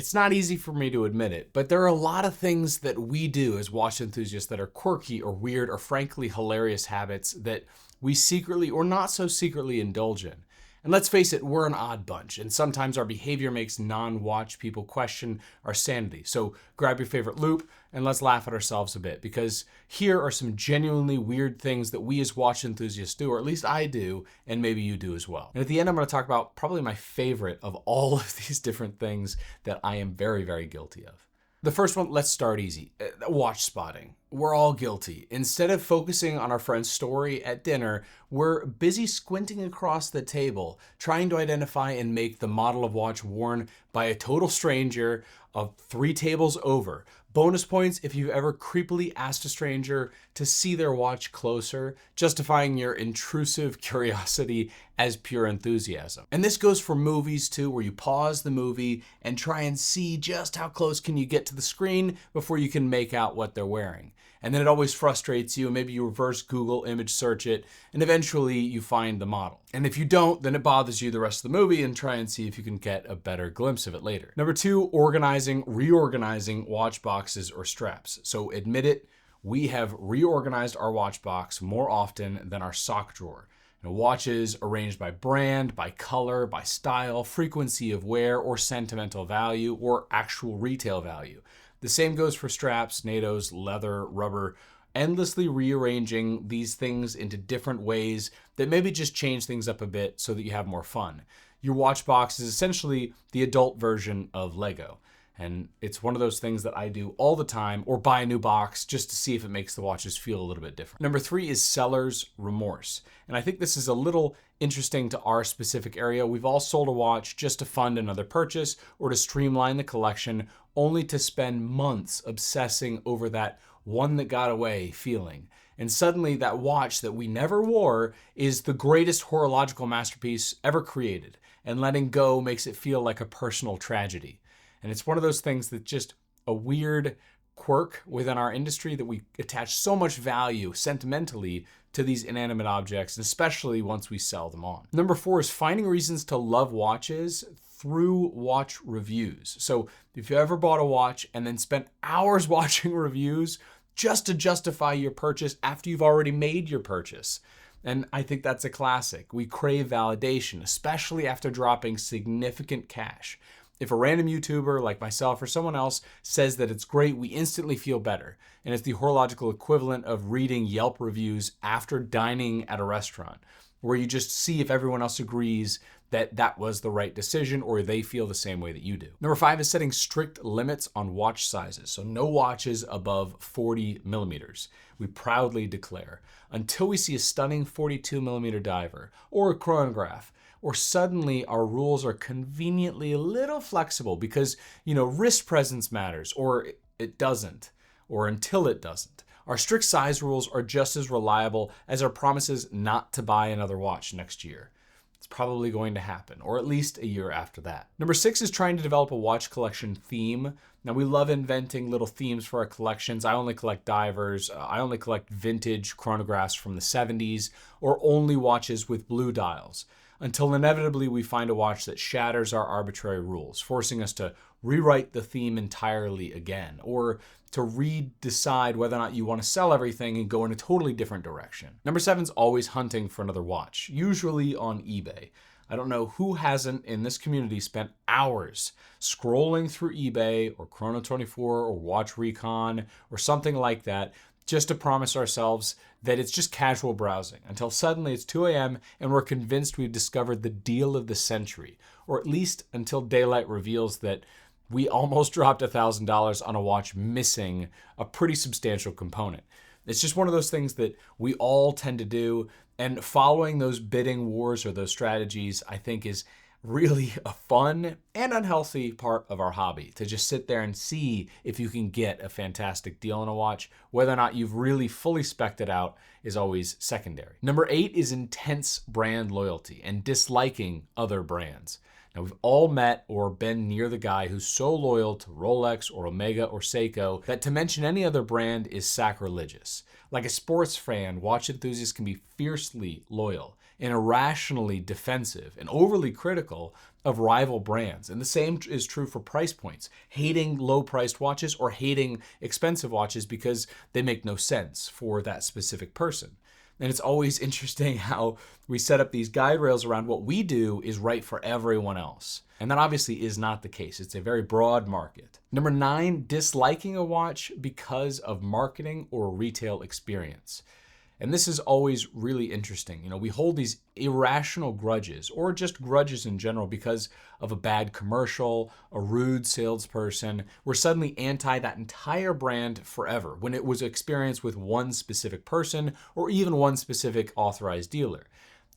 It's not easy for me to admit it, but there are a lot of things that we do as watch enthusiasts that are quirky or weird or frankly hilarious habits that we secretly or not so secretly indulge in. And let's face it, we're an odd bunch, and sometimes our behavior makes non-watch people question our sanity. So grab your favorite loop and let's laugh at ourselves a bit, because here are some genuinely weird things that we as watch enthusiasts do, or at least I do, and maybe you do as well. And at the end, I'm going to talk about probably my favorite of all of these different things that I am very, very guilty of. The first one, let's start easy. Watch spotting. We're all guilty. Instead of focusing on our friend's story at dinner, we're busy squinting across the table, trying to identify and make the model of watch worn by a total stranger of 3 tables over. Bonus points if you've ever creepily asked a stranger to see their watch closer, justifying your intrusive curiosity as pure enthusiasm. And this goes for movies too, where you pause the movie and try and see just how close can you get to the screen before you can make out what they're wearing. And then it always frustrates you. Maybe you reverse Google image search it, and eventually you find the model. And if you don't, then it bothers you the rest of the movie and try and see if you can get a better glimpse of it later. Number 2, reorganizing watch boxes or straps. So admit it, we have reorganized our watch box more often than our sock drawer. Watches arranged by brand, by color, by style, frequency of wear, or sentimental value, or actual retail value. The same goes for straps, NATOs, leather, rubber, endlessly rearranging these things into different ways that maybe just change things up a bit so that you have more fun. Your watch box is essentially the adult version of Lego. And it's one of those things that I do all the time, or buy a new box just to see if it makes the watches feel a little bit different. Number 3 is seller's remorse. And I think this is a little interesting to our specific area. We've all sold a watch just to fund another purchase or to streamline the collection, only to spend months obsessing over that one that got away feeling. And suddenly that watch that we never wore is the greatest horological masterpiece ever created. And letting go makes it feel like a personal tragedy. And it's one of those things that just a weird quirk within our industry that we attach so much value sentimentally to these inanimate objects, and especially once we sell them on. Number 4 is finding reasons to love watches through watch reviews. So if you ever bought a watch and then spent hours watching reviews just to justify your purchase after you've already made your purchase. And I think that's a classic. We crave validation, especially after dropping significant cash. If a random YouTuber like myself or someone else says that it's great, we instantly feel better. And it's the horological equivalent of reading Yelp reviews after dining at a restaurant, where you just see if everyone else agrees that that was the right decision or they feel the same way that you do. Number 5 is setting strict limits on watch sizes. So no watches above 40 millimeters. We proudly declare, until we see a stunning 42 millimeter diver or a chronograph, or suddenly our rules are conveniently a little flexible because, wrist presence matters, or it doesn't, or until it doesn't. Our strict size rules are just as reliable as our promises not to buy another watch next year. It's probably going to happen, or at least a year after that. Number 6 is trying to develop a watch collection theme. Now, we love inventing little themes for our collections. I only collect divers. I only collect vintage chronographs from the 70s, or only watches with blue dials, until inevitably we find a watch that shatters our arbitrary rules, forcing us to rewrite the theme entirely again, or to decide whether or not you want to sell everything and go in a totally different direction. Number 7 is always hunting for another watch, usually on eBay. I don't know who hasn't in this community spent hours scrolling through eBay or Chrono24 or Watch Recon or something like that, just to promise ourselves that it's just casual browsing, until suddenly it's 2 a.m. and we're convinced we've discovered the deal of the century, or at least until daylight reveals that we almost dropped $1,000 on a watch missing a pretty substantial component. It's just one of those things that we all tend to do, and following those bidding wars or those strategies, I think, is really a fun and unhealthy part of our hobby, to just sit there and see if you can get a fantastic deal on a watch. Whether or not you've really fully spec'd it out is always secondary. Number 8 is intense brand loyalty and disliking other brands. Now, we've all met or been near the guy who's so loyal to Rolex or Omega or Seiko that to mention any other brand is sacrilegious. Like a sports fan, watch enthusiasts can be fiercely loyal. and irrationally defensive and overly critical of rival brands. And the same is true for price points, hating low-priced watches or hating expensive watches because they make no sense for that specific person. And it's always interesting how we set up these guide rails around what we do is right for everyone else. And that obviously is not the case. It's a very broad market. Number 9, disliking a watch because of marketing or retail experience. And this is always really interesting. We hold these irrational grudges, or just grudges in general, because of a bad commercial, a rude salesperson. We're suddenly anti that entire brand forever when it was experienced with one specific person or even one specific authorized dealer.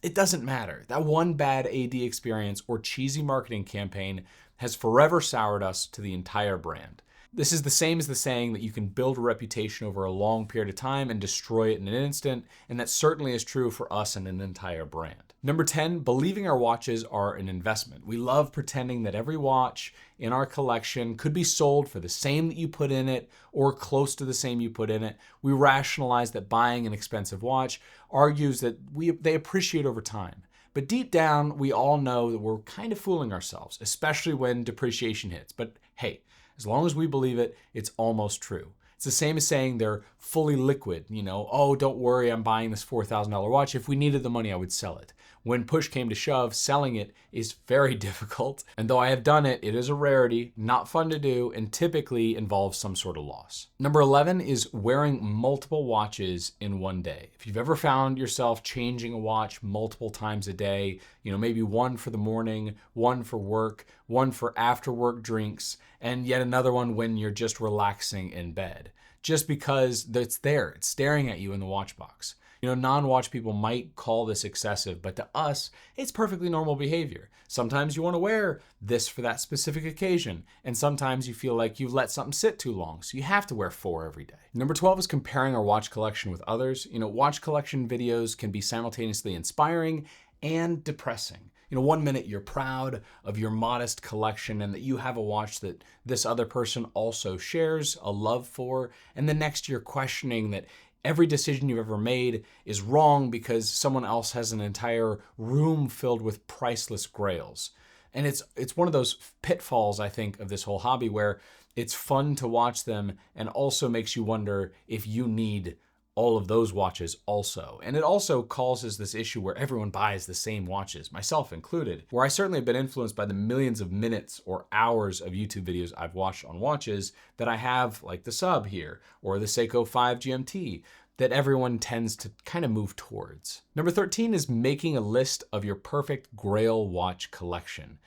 It doesn't matter. That one bad AD experience or cheesy marketing campaign has forever soured us to the entire brand. This is the same as the saying that you can build a reputation over a long period of time and destroy it in an instant, and that certainly is true for us and an entire brand. Number 10, believing our watches are an investment. We love pretending that every watch in our collection could be sold for the same that you put in it or close to the same you put in it. We rationalize that buying an expensive watch argues that they appreciate over time. But deep down, we all know that we're kind of fooling ourselves, especially when depreciation hits. But hey, as long as we believe it, it's almost true. It's the same as saying they're fully liquid. Oh, don't worry, I'm buying this $4,000 watch. If we needed the money, I would sell it. When push came to shove, selling it is very difficult. And though I have done it, it is a rarity, not fun to do, and typically involves some sort of loss. Number 11 is wearing multiple watches in one day. If you've ever found yourself changing a watch multiple times a day, maybe one for the morning, one for work, one for after work drinks, and yet another one when you're just relaxing in bed. Just because it's there, it's staring at you in the watch box. Non-watch people might call this excessive, but to us, it's perfectly normal behavior. Sometimes you want to wear this for that specific occasion, and sometimes you feel like you've let something sit too long, so you have to wear 4 every day. Number 12 is comparing our watch collection with others. Watch collection videos can be simultaneously inspiring and depressing. 1 minute you're proud of your modest collection and that you have a watch that this other person also shares a love for, and the next you're questioning that every decision you've ever made is wrong because someone else has an entire room filled with priceless grails. And it's one of those pitfalls, I think, of this whole hobby where it's fun to watch them and also makes you wonder if you need all of those watches also. And it also causes this issue where everyone buys the same watches, myself included, where I certainly have been influenced by the millions of minutes or hours of YouTube videos I've watched on watches that I have, like the Sub here, or the Seiko 5 GMT, that everyone tends to kind of move towards. Number 13 is making a list of your perfect Grail watch collection.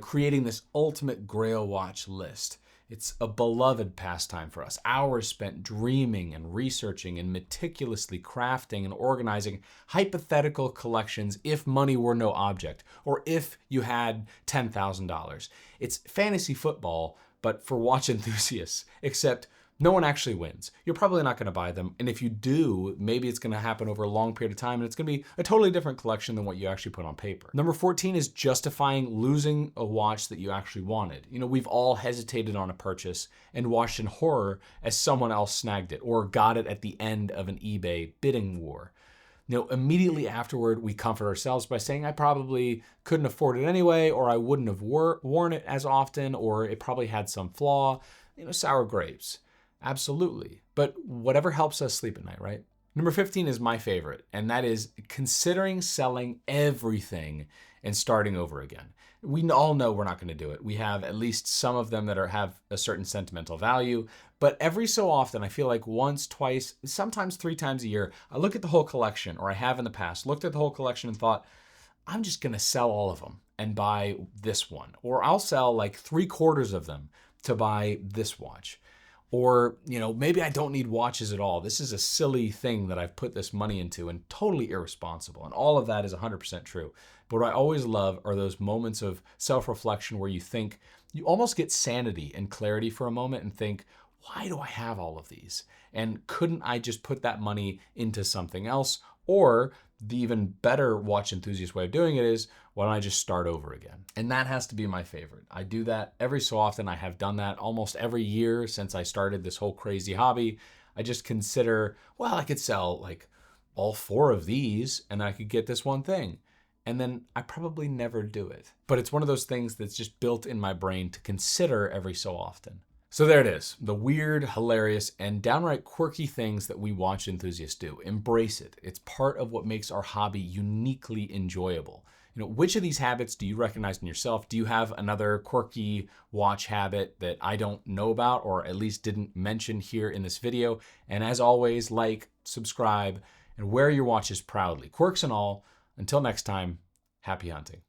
Creating this ultimate Grail watch list. It's a beloved pastime for us. Hours spent dreaming and researching and meticulously crafting and organizing hypothetical collections if money were no object, or if you had $10,000. It's fantasy football, but for watch enthusiasts, except no one actually wins. You're probably not going to buy them. And if you do, maybe it's going to happen over a long period of time and it's going to be a totally different collection than what you actually put on paper. Number 14 is justifying losing a watch that you actually wanted. We've all hesitated on a purchase and watched in horror as someone else snagged it or got it at the end of an eBay bidding war. Immediately afterward, we comfort ourselves by saying, I probably couldn't afford it anyway, or I wouldn't have worn it as often, or it probably had some flaw. Sour grapes. Absolutely. But whatever helps us sleep at night, right? Number 15 is my favorite, and that is considering selling everything and starting over again. We all know we're not going to do it. We have at least some of them that have a certain sentimental value, but every so often, I feel like once, twice, sometimes 3 times a year, I look at the whole collection, or I have in the past, looked at the whole collection and thought, I'm just going to sell all of them and buy this one. Or I'll sell like 3/4 of them to buy this watch. Or, maybe I don't need watches at all. This is a silly thing that I've put this money into and totally irresponsible. And all of that is 100% true. But what I always love are those moments of self-reflection where you think, you almost get sanity and clarity for a moment and think, why do I have all of these? And couldn't I just put that money into something else? Or the even better watch enthusiast way of doing it is, why don't I just start over again? And that has to be my favorite. I do that every so often. I have done that almost every year since I started this whole crazy hobby. I just consider, well, I could sell like all 4 of these and I could get this one thing. and then I probably never do it. But it's one of those things that's just built in my brain to consider every so often. So there it is, the weird, hilarious, and downright quirky things that we watch enthusiasts do. Embrace it. It's part of what makes our hobby uniquely enjoyable. Which of these habits do you recognize in yourself? Do you have another quirky watch habit that I don't know about or at least didn't mention here in this video? And as always, like, subscribe, and wear your watches proudly. Quirks and all. Until next time, happy hunting.